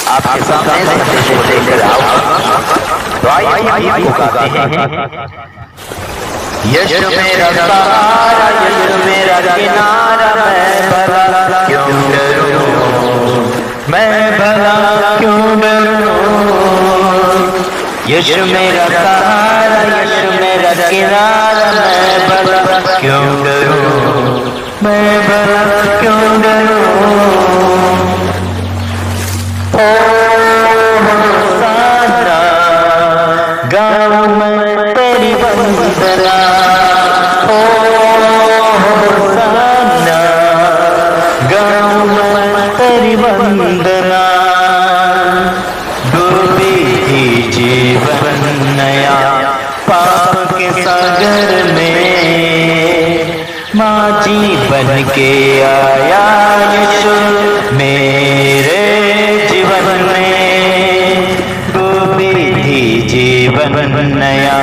आपके सामने संदेश लेकर आऊंगा। तो आइए गीत को गाते हैं। यीशु मेरा सहारा, यीशु मेरा किनारा, मैं भला क्यों डरूं, मैं भला क्यों डरूं। यीशु मेरा सहारा, यीशु मेरा किनारा, मैं भला क्यों डरूं, मैं भला क्यों डरूं। ओ होशाना, गाऊं मैं तेरी वंदना। ओ होशाना, गाऊं मैं तेरी वंदना। डूबी थी जीवन नया पाप के सागर में, माझी बन के आया यीशु मेरे जीवन में। डूबी थी जीवन नया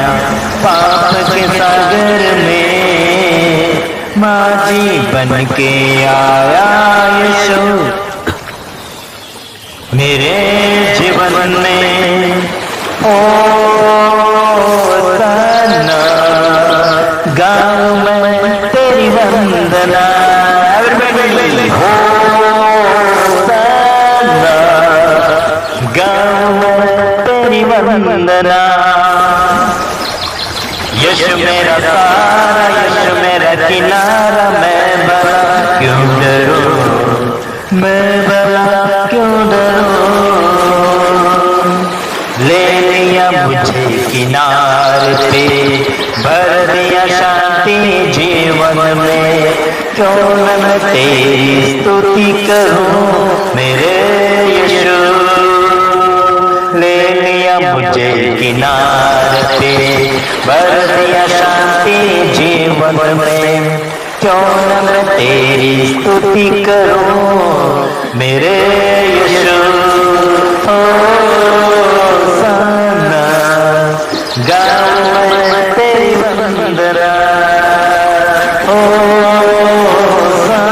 पाप के सागर में, माझी बन के आया यीशु मेरे जीवन में। ओ होशाना, गाऊं मैं तेरी वंदना। होशाना, गाऊं मैं तेरी वंदना। यीशु मेरा सहारा, यीशु मेरा किनारा, मैं भला क्यों डरूं, मैं भला क्यों डरूं। ले लिया मुझे किनारे पे, भर दिया शांति जीवन में। क्यों न मैं तेरी स्तुति करूं मेरे यीशु। ले लिया मुझे किनारे पे, भर दिया शांति जीवन में। क्यों न मैं तेरी स्तुति करूं मेरे यीशु। होशाना, गाऊं मैं तेरी वंदना। होशाना,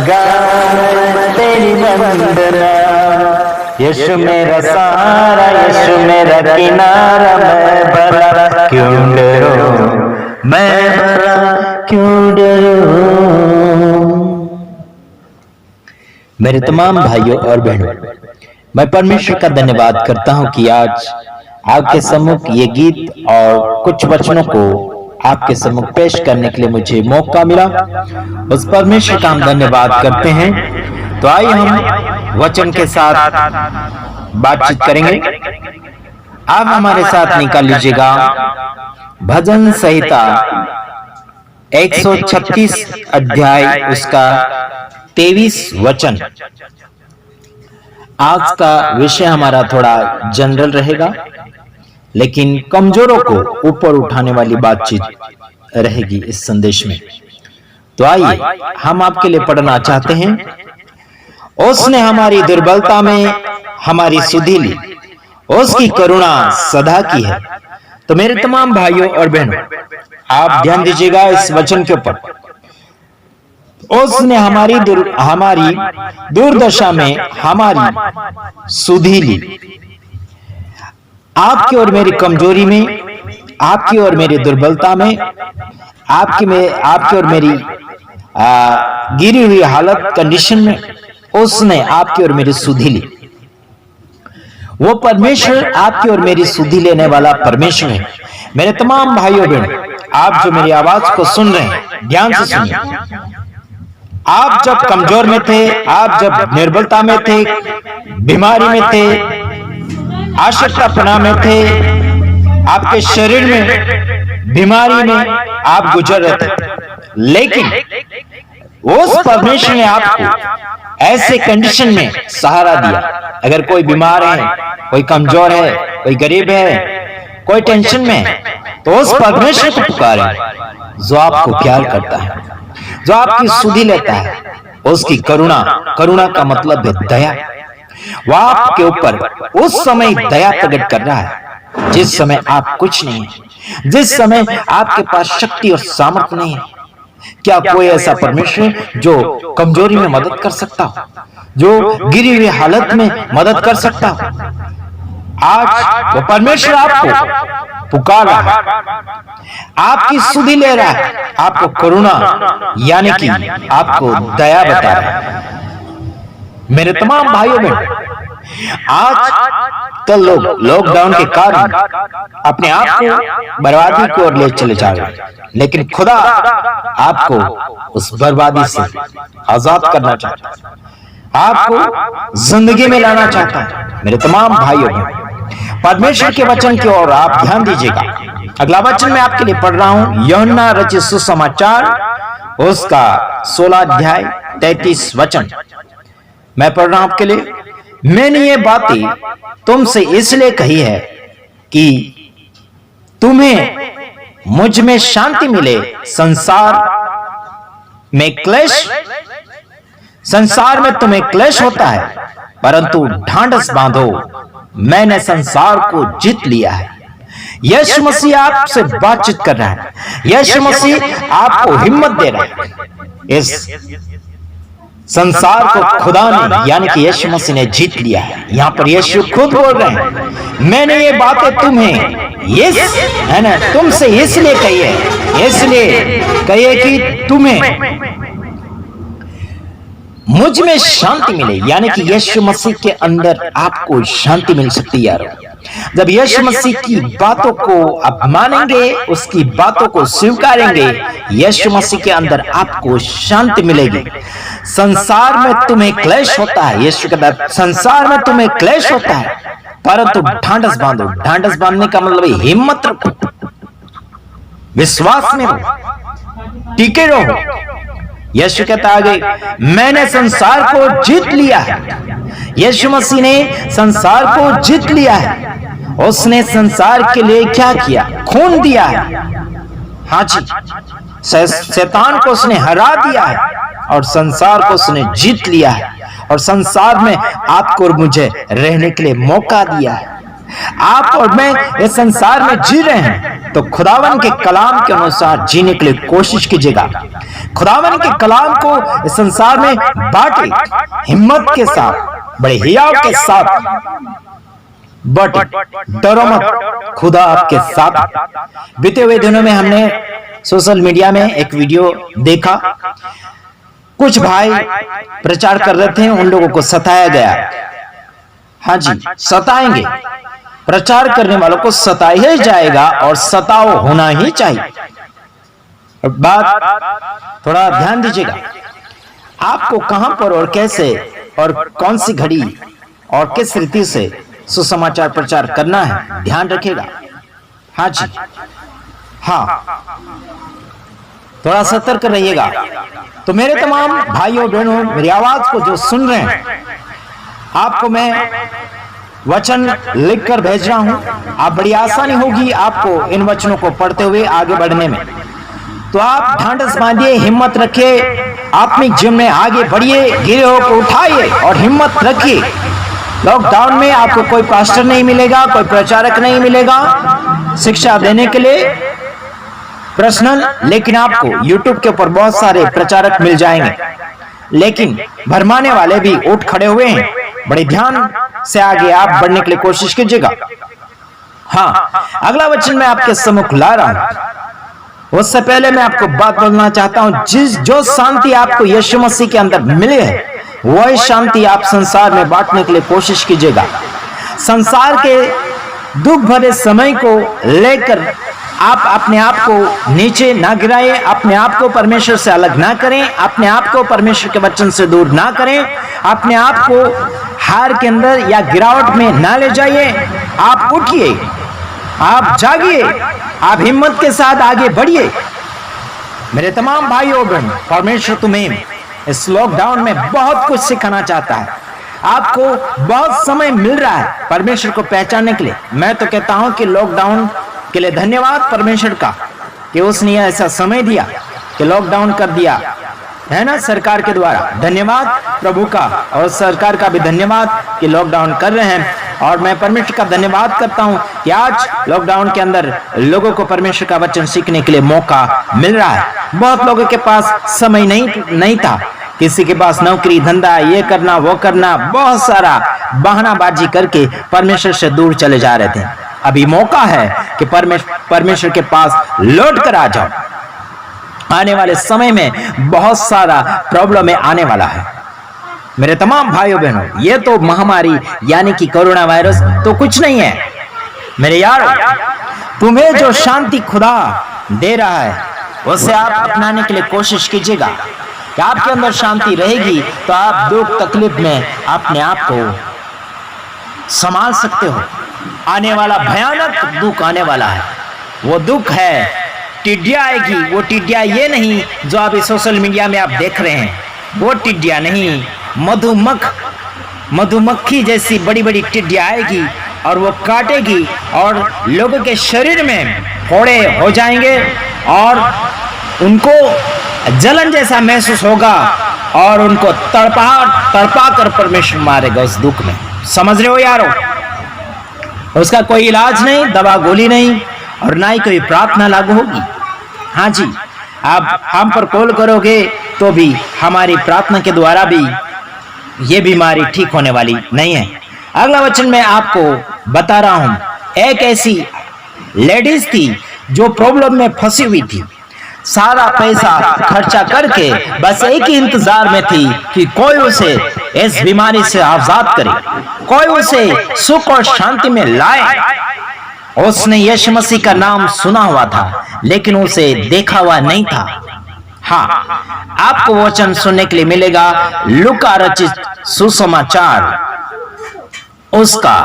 गाऊं मैं तेरी वंदना। यीशु मेरा सहारा, यीशु मेरा किनारा, मैं भला क्यों डरूं, मैं भला क्यों डरूं। मेरे तमाम भाइयों और बहनों, मैं परमेश्वर का धन्यवाद करता हूं कि आज आपके सम्मुख ये गीत और कुछ वचनों को आपके सम्मुख पेश करने के लिए मुझे मौका मिला। उस परमेश्वर का हम धन्यवाद करते हैं। तो आइए हम वचन के साथ बातचीत करेंगे। आप हमारे साथ निकाल लीजिएगा भजन संहिता 136 अध्याय उसका 23 वचन। आज का विषय हमारा थोड़ा जनरल रहेगा, लेकिन कमजोरों को ऊपर उठाने वाली बातचीत रहेगी इस संदेश में। तो आइए हम आपके लिए पढ़ना चाहते हैं। उसने हमारी दुर्बलता में हमारी सुधि ली, उसकी करुणा सदा की है। तो मेरे तमाम भाइयों और बहनों, आप ध्यान दीजिएगा इस वचन के ऊपर। उसने हमारी दुर्दशा में हमारी सुधि ली। आपकी और मेरी कमजोरी में, आपकी और मेरी दुर्बलता में, आपकी और मेरी गिरी हुई हालत कंडीशन में उसने आपकी और मेरी सुधि ली। वो परमेश्वर आपकी और मेरी सुधि लेने वाला परमेश्वर है। मेरे तमाम भाइयों बहनों, आप जो मेरी आवाज को सुन रहे हैं, ध्यान से सुनिए। आप जब कमजोर में थे, आप जब निर्बलता में थे, बीमारी में थे, आवश्यकतापना में थे, आपके शरीर में बीमारी में आप गुजर रहे थे, लेकिन उस परमेश्वर ने आपको ऐसे कंडीशन में सहारा दिया। अगर कोई बीमार है, कोई कमजोर है, कोई गरीब है, कोई टेंशन में है, तो उस परमेश्वर को पुकारें जो आपको प्यार करता है, जो आपकी सुधि लेता है। उसकी करुणा का मतलब है दया। वह आपके ऊपर उस समय दया प्रकट कर रहा है जिस समय आप कुछ नहीं है, जिस समय आपके पास शक्ति और सामर्थ्य नहीं है, क्या कोई ऐसा परमेश्वर जो कमजोरी में मदद कर सकता हो, जो गिरी हुई हालत में मदद कर सकता हो? आज वो परमेश्वर आपको पुकार रहा है, आपकी सुधि ले रहा है, आपको करुणा यानी कि आपको दया बता रहा है। मेरे तमाम भाइयों बहनों, आज कल लोग लॉकडाउन के कारण अपने आप को बर्बादी की ओर ले चले जा रहे हैं, लेकिन खुदा आपको उस बर्बादी से आजाद करना चाहता है, आपको जिंदगी में लाना चाहता है। मेरे तमाम भाइयों बहनों, परमेश्वर के वचन की ओर आप ध्यान दीजिएगा। अगला वचन मैं आपके लिए पढ़ रहा हूं, यूहन्ना रचित सुसमाचार उसका 16 अध्याय 33 वचन मैं पढ़ रहा हूं आपके लिए। मैंने ये बातें तुमसे इसलिए कही है कि तुम्हें मुझ में शांति मिले। संसार में तुम्हें क्लेश होता है, परंतु ढांढस बांधो, मैंने संसार को जीत लिया है। यीशु मसीह आपसे बातचीत कर रहा है, यीशु मसीह आपको हिम्मत दे रहा है। इस संसार को खुदा ने यानी कि यीशु मसीह ने जीत लिया है। यहां पर यीशु खुद बोल रहे हैं, मैंने ये बातें तुमसे इसलिए कही है, इसलिए कही है कि तुम्हें मुझ में शांति मिले, यानी कि यीशु मसीह के अंदर आपको शांति मिल सकती है यारो। जब यीशु मसीह की बातों को आप मानेंगे, उसकी बातों को स्वीकारेंगे, यीशु मसीह के अंदर आपको शांति मिलेगी। संसार में तुम्हें क्लेश होता है, यीशु कहता है संसार में तुम्हें क्लेश होता है, परंतु ढांढस बांधो। ढांढस बांधने का मतलब हिम्मत रखो, विश्वास में रहो, टिके रहो। यीशु कहता आगे, मैंने संसार को जीत लिया है। यीशु मसीह ने संसार को जीत लिया है। उसने संसार के लिए क्या किया? खून दिया है। हाँ जी, शैतान को उसने हरा दिया है और संसार को उसने जीत लिया है, और संसार में आपको और मुझे रहने के लिए मौका दिया है। आप और मैं इस संसार में जी रहे हैं, तो खुदावन के कलाम के अनुसार जीने के लिए कोशिश कीजिएगा। खुदावन के कलाम को इस संसार में बांटे, हिम्मत के साथ, बड़े हियाव के साथ बट डरो मत, खुदा आपके साथ। बीते हुए दिनों में हमने सोशल मीडिया में एक वीडियो देखा, कुछ भाई प्रचार कर रहे थे, उन लोगों को सताया गया। हाँ जी, सताएंगे, प्रचार करने वालों को सताया ही जाएगा और सताओ होना ही चाहिए। बात थोड़ा ध्यान दीजिएगा, आपको कहां पर और कैसे और कौन सी घड़ी और किस रीति से सुसमाचार प्रचार करना है, ध्यान रखिएगा। हाँ जी, हाँ, थोड़ा सतर्क रहिएगा। तो मेरे तमाम भाइयों बहनों, मेरी आवाज को जो सुन रहे हैं, आपको मैं वचन लिखकर भेज रहा हूं। आप बड़ी आसानी होगी आपको इन वचनों को पढ़ते हुए आगे बढ़ने में। तो आप ढांढस बांधिए, हिम्मत रखिए, अपनी जीवन में आगे बढ़िए, गिरोह को उठाइए और हिम्मत रखिए। लॉकडाउन में आपको कोई पास्टर नहीं मिलेगा, कोई प्रचारक नहीं मिलेगा शिक्षा देने के लिए पर्सनल, लेकिन आपको YouTube के ऊपर बहुत सारे प्रचारक मिल जाएंगे। लेकिन भरमाने वाले भी उठ खड़े हुए हैं। बड़े ध्यान से आगे आप बढ़ने के लिए कोशिश कीजिएगा। हाँ, अगला वचन मैं आपके सम्मुख ला रहा हूं। उससे पहले मैं आपको बात बोलना चाहता हूं, जो शांति आपको यीशु मसीह के अंदर मिले है, वही शांति आप संसार में बांटने के लिए कोशिश कीजिएगा। संसार के दुख भरे समय को लेकर आप अपने आप को नीचे ना गिराएं, अपने आप को परमेश्वर से अलग ना करें, अपने आप को परमेश्वर के वचन से दूर ना करें, अपने आप को हार के अंदर या गिरावट में ना ले जाइए। आप उठिए, आप जागिए, आप हिम्मत के साथ आगे बढ़िए। मेरे तमाम भाइयों बहन, परमेश्वर तुम्हें इस लॉकडाउन में बहुत कुछ सिखाना चाहता है। आपको बहुत समय मिल रहा है परमेश्वर को पहचानने के लिए। मैं तो कहता हूं कि लॉकडाउन के लिए धन्यवाद परमेश्वर का कि उसने ऐसा समय दिया कि लॉकडाउन कर दिया है ना, सरकार के द्वारा। धन्यवाद प्रभु का, और सरकार का भी धन्यवाद कि लॉकडाउन कर रहे हैं। और मैं परमेश्वर का धन्यवाद करता हूं कि आज लॉकडाउन के अंदर लोगों को परमेश्वर का वचन सीखने के लिए मौका मिल रहा है। बहुत लोगों के पास समय नहीं था, किसी के पास नौकरी धंधा, ये करना वो करना, बहुत सारा बहानाबाजी करके परमेश्वर से दूर चले जा रहे थे। अभी मौका है कि परमेश्वर के पास लौट कर आ जाओ। आने वाले समय में बहुत सारा प्रॉब्लम आने वाला है मेरे तमाम भाइयों बहनों। ये तो महामारी यानी कि कोरोना वायरस तो कुछ नहीं है मेरे यारों। तुम्हें जो शांति खुदा दे रहा है उसे आप अपनाने के लिए कोशिश कीजिएगा कि आपके अंदर शांति रहेगी तो आप दुख तकलीफ में अपने आप को संभाल सकते हो। आने वाला भयानक दुख आने वाला है। वो दुख है टिड्डियां आएगी। वो टिड्डियां ये नहीं जो अभी सोशल मीडिया में आप देख रहे हैं, वो टिड्डियां नहीं, मधुमक्खी जैसी बड़ी बड़ी टिड्डियां आएगी और वो काटेगी और लोगों के शरीर में फोड़े हो जाएंगे और उनको जलन जैसा महसूस होगा और उनको तड़पा कर परमेश्वर मारेगा उस दुख में। समझ रहे हो यारो? उसका कोई इलाज नहीं, दवा गोली नहीं और ना ही कोई प्रार्थना लागू होगी। हाँ जी, आप हम पर कॉल करोगे तो भी हमारी प्रार्थना के द्वारा भी ये बीमारी ठीक होने वाली नहीं है। अगला वचन मैं आपको बता रहा हूं। एक ऐसी लेडीज थी जो प्रॉब्लम में फंसी हुई थी। सारा पैसा खर्चा करके बस एक ही इंतजार में थी कि कोई उसे इस बीमारी से आजाद करे, कोई उसे सुख और शांति में लाए। उसने यीशु मसीह का नाम सुना हुआ था लेकिन उसे देखा हुआ नहीं था। हाँ, आपको वचन सुनने के लिए मिलेगा लूका रचित सुसमाचार उसका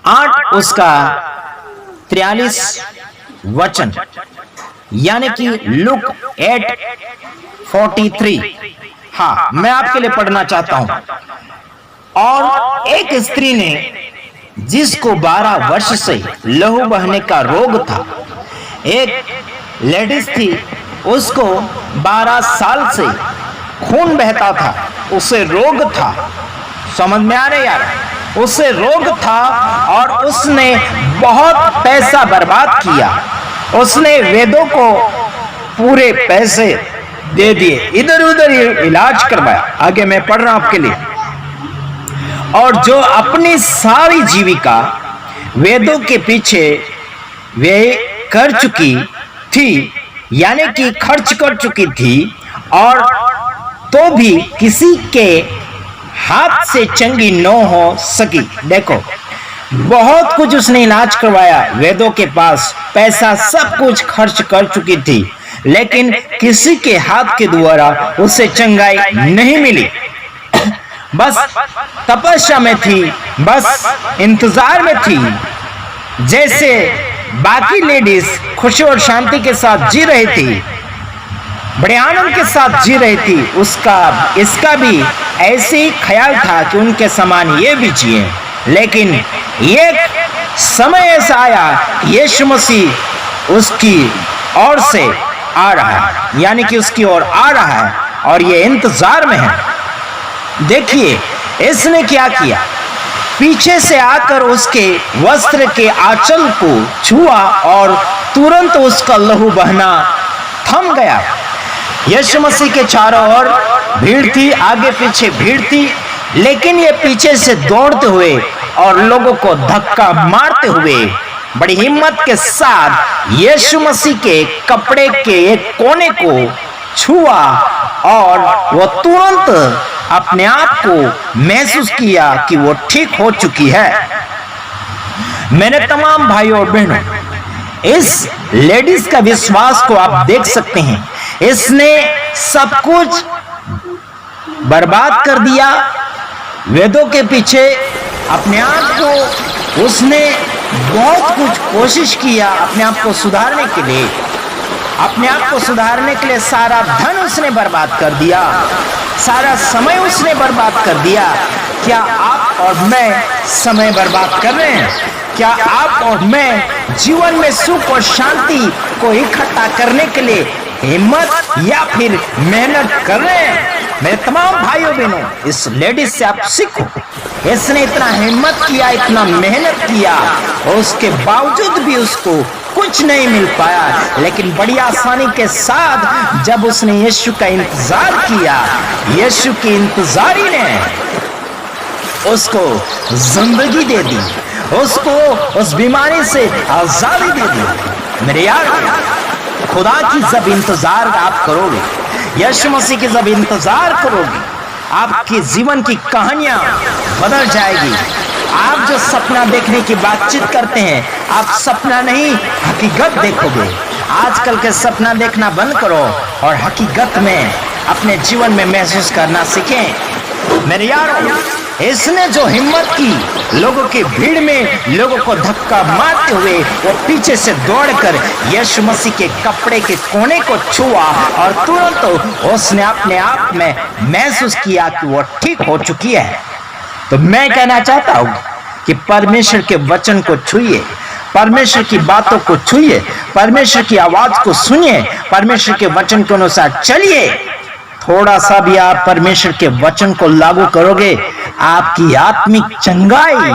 8 उसका 43 वचन यानी कि लूक 8:43। हाँ, मैं आपके लिए पढ़ना चाहता हूं। और एक स्त्री ने जिसको 12 वर्ष से लहू बहने का रोग था, एक लेडीज थी, उसको 12 साल से खून बहता था, उसे रोग था। समझ में आ रहे यार? उसे रोग था और उसने बहुत पैसा बर्बाद किया। उसने वेदों को पूरे पैसे दे दिए, इधर उधर इलाज करवाया। आगे मैं पढ़ रहा हूं आपके लिए। और जो अपनी सारी जीविका वेदों के पीछे वे कर चुकी थी, यानी कि खर्च कर चुकी थी, और तो भी किसी के हाथ से चंगी न हो सकी। देखो, बहुत कुछ उसने इलाज करवाया, वेदों के पास पैसा सब कुछ खर्च कर चुकी थी, लेकिन किसी के हाथ के द्वारा उसे चंगाई नहीं मिली। बस तपस्या में थी, बस इंतजार में थी। जैसे बाकी लेडीज खुशी और शांति के साथ जी रही थी, बड़े आनंद के साथ जी रही थी, इसका भी ऐसे ही ख्याल था कि उनके समान ये भी जिए। लेकिन एक समय ऐसा आया, यीशु मसीह उसकी ओर से आ रहा है, यानी कि उसकी ओर आ रहा है और ये इंतजार में है। देखिए इसने क्या किया, पीछे से आकर उसके वस्त्र के आंचल को छुआ और तुरंत उसका लहू बहना थम गया। यीशु मसीह के चारों ओर भीड़ थी, आगे पीछे भीड़ थी, लेकिन ये पीछे से दौड़ते हुए और लोगों को धक्का मारते हुए बड़ी हिम्मत के साथ यीशु मसीह के कपड़े के एक कोने को छुआ और वो तुरंत अपने आप को महसूस किया कि वो ठीक हो चुकी है। मेरे तमाम भाइयों और बहनों, इस लेडीज का विश्वास को आप देख सकते हैं। इसने सब कुछ बर्बाद कर दिया, वेदों के पीछे अपने आप को उसने बहुत कुछ कोशिश किया अपने आप को सुधारने के लिए। अपने आप को सुधारने के लिए सारा धन उसने बर्बाद कर दिया, सारा समय उसने बर्बाद कर दिया। क्या आप और मैं समय बर्बाद कर रहे हैं? क्या आप और मैं जीवन में सुख और शांति को इकट्ठा करने के लिए हिम्मत या फिर मेहनत कर रहे हैं? मेरे तमाम भाइयों बहनों, इस लेडीज से आप सीखो। इसने इतना हिम्मत किया, इतना मेहनत किया, और उसके बावजूद भी उसको कुछ नहीं मिल पाया। लेकिन बड़ी आसानी के साथ जब उसने यीशु का इंतजार किया, यीशु की इंतजारी ने उसको जिंदगी दे दी, उसको उस बीमारी से आजादी दे दी। मेरे यार, खुदा की जब इंतजार आप करोगे, यीशु मसीह की जब इंतजार करोगे, आपके जीवन की कहानियां बदल जाएगी। आप जो सपना देखने की बातचीत करते हैं, आप सपना नहीं हकीकत देखोगे। आजकल के सपना देखना बंद करो और हकीकत में अपने जीवन में महसूस करना सीखें। मेरे यारों, इसने जो हिम्मत की, लोगों की भीड़ में लोगों को धक्का मारते हुए वो पीछे से दौड़कर यीशु मसीह के कपड़े के कोने को छुआ और तुरंत उसने अपने आप में महसूस किया कि वो ठीक हो चुकी है। तो मैं कहना चाहता हूं कि परमेश्वर के वचन को छुइए, परमेश्वर की बातों को छुइए, परमेश्वर की आवाज को सुनिए, परमेश्वर के वचन के अनुसार चलिए। थोड़ा सा भी आप परमेश्वर के वचन को लागू करोगे, आपकी आत्मिक चंगाई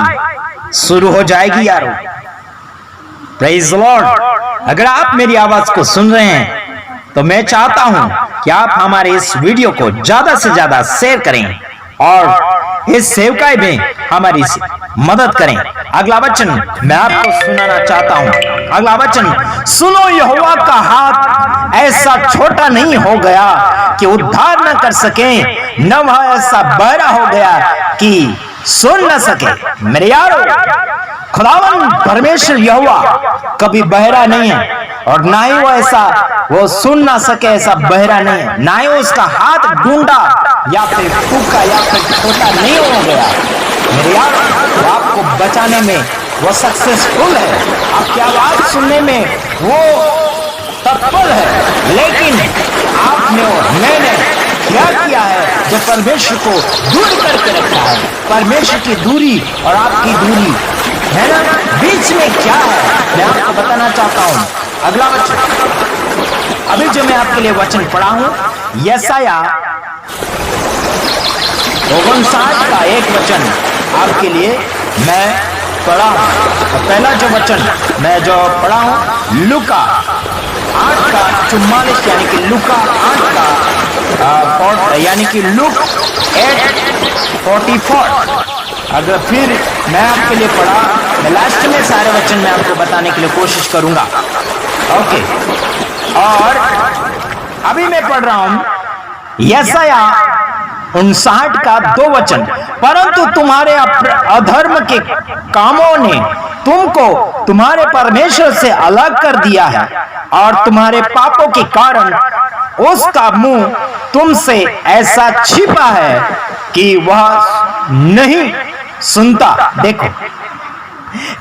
शुरू हो जाएगी यारो। Praise the Lord. अगर आप मेरी आवाज को सुन रहे हैं तो मैं चाहता हूं कि आप हमारे इस वीडियो को ज्यादा से ज्यादा शेयर करें और इस सेवकाई में हमारी मदद करें। अगला वचन मैं आपको सुनाना चाहता हूं। अगला वचन, सुनो, यहोवा का हाथ ऐसा छोटा नहीं हो गया कि उद्धार न कर सके, न वह ऐसा बहरा हो गया कि सुन न सके। मेरे यारो, खुदावन परमेश्वर यहोवा कभी बहरा नहीं है और ना ही वो सुन ना सके, ऐसा बहरा नहीं है। ना ही उसका हाथ ढूंढा या फिर फूका या फिर छोटा नहीं हो गया। मेरे यार, वो आपको बचाने में वो सक्सेसफुल है, आपकी आवाज सुनने में वो तत्पर है। लेकिन आपने और मैंने क्या किया है, जो परमेश्वर को दूर करके रखा है। परमेश्वर की दूरी और आपकी दूरी है ना, बीच में क्या है, मैं आपको बताना चाहता हूं। अगला वचन, अभी जो मैं आपके लिए वचन पढ़ा हूं, यशाया 59 का एक वचन आपके लिए मैं पढ़ा हूं। और पहला जो वचन मैं जो पढ़ा हूं, लूका 8 का 44, यानी कि लूका 8 का यानी कि लूक 8:44। अगर फिर मैं आपके लिए पढ़ा, मैं लास्ट में सारे वचन मैं आपको बताने के लिए कोशिश करूंगा। ओके, और अभी मैं पढ़ रहा हूं यशाया 59 का 2 वचन, परंतु तुम्हारे अधर्म के कामों ने तुमको तुम्हारे परमेश्वर से अलग कर दिया है और तुम्हारे पापों के कारण उसका मुंह तुमसे ऐसा छिपा है कि वह नहीं सुनता। देखो,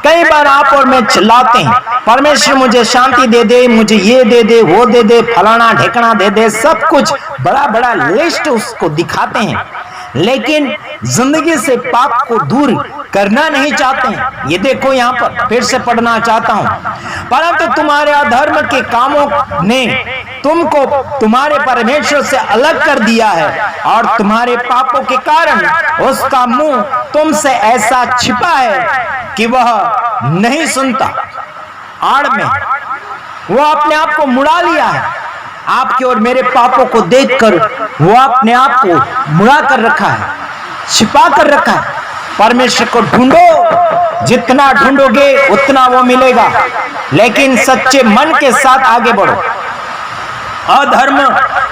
कई बार आप और मैं चिल्लाते हैं, परमेश्वर मुझे शांति दे दे, मुझे ये दे दे, वो दे दे, फलाना ढेकना दे दे, सब कुछ बड़ा बड़ा लिस्ट उसको दिखाते हैं, लेकिन जिंदगी से पाप को दूर करना नहीं चाहते हैं। ये देखो, यहाँ पर फिर से पढ़ना चाहता हूं, परंतु तुम्हारे अधर्म के कामों ने तुमको तुम्हारे परमेश्वर से अलग कर दिया है और तुम्हारे पापों के कारण उसका मुंह तुमसे ऐसा छिपा है कि वह नहीं सुनता। आड़ में वो अपने आप को मुड़ा लिया है, आपके और मेरे पापों को देखकर वो अपने आप को मुड़ा कर रखा है, छिपा कर रखा है। परमेश्वर को ढूंढो, जितना ढूंढोगे उतना वो मिलेगा, लेकिन सच्चे मन के साथ आगे बढ़ो। अधर्म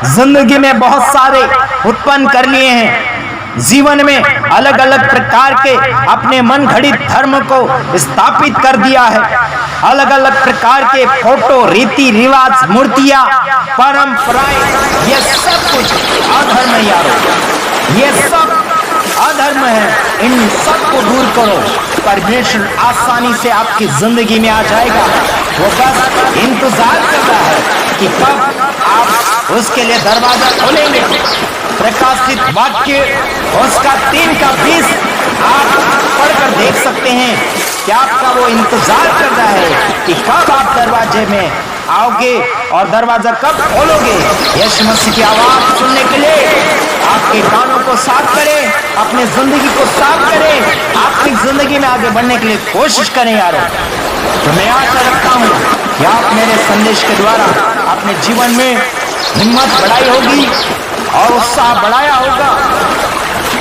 जिंदगी में बहुत सारे उत्पन्न कर लिए हैं, जीवन में अलग अलग प्रकार के अपने मन घड़ित धर्म को स्थापित कर दिया है। अलग अलग प्रकार के फोटो, रीति रिवाज, मूर्तियां, परंपराएं, ये सब कुछ अधर्म यारो, ये सब अधर्म है। इन सब को दूर करो, परमेश्वर आसानी से आपकी जिंदगी में आ जाएगा। वो बस इंतजार कर रहा है कि कब आप उसके लिए दरवाजा खोलेंगे। प्रकाशित वाक्य उसका 3:20 आप पढ़कर देख सकते हैं कि आपका वो इंतजार कर रहा है कि कब आप दरवाजे में आओगे और दरवाजा कब खोलोगे यीशु मसीह की आवाज सुनने के लिए। आपके कानों को साफ करें, अपनी जिंदगी को साफ करें, अपनी जिंदगी में आगे बढ़ने के लिए कोशिश करें यारो। तो मैं आशा रखता हूं कि आप मेरे संदेश के द्वारा अपने जीवन में हिम्मत बढ़ाई होगी और उत्साह बढ़ाया होगा।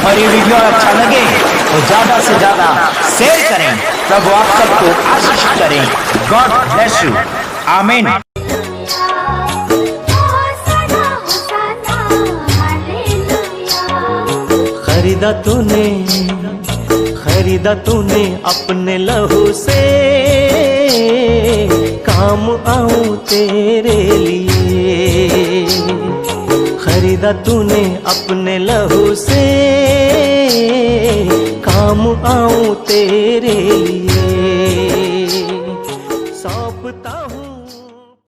और ये वीडियो अच्छा लगे तो ज्यादा से ज्यादा शेयर करें। प्रभु आप सबको आशीष करें। God bless you. आमीन। खरीदा तूने अपने लहू से, काम आऊं तेरे लिए। खरीदा तूने अपने लहू से, काम आऊं तेरे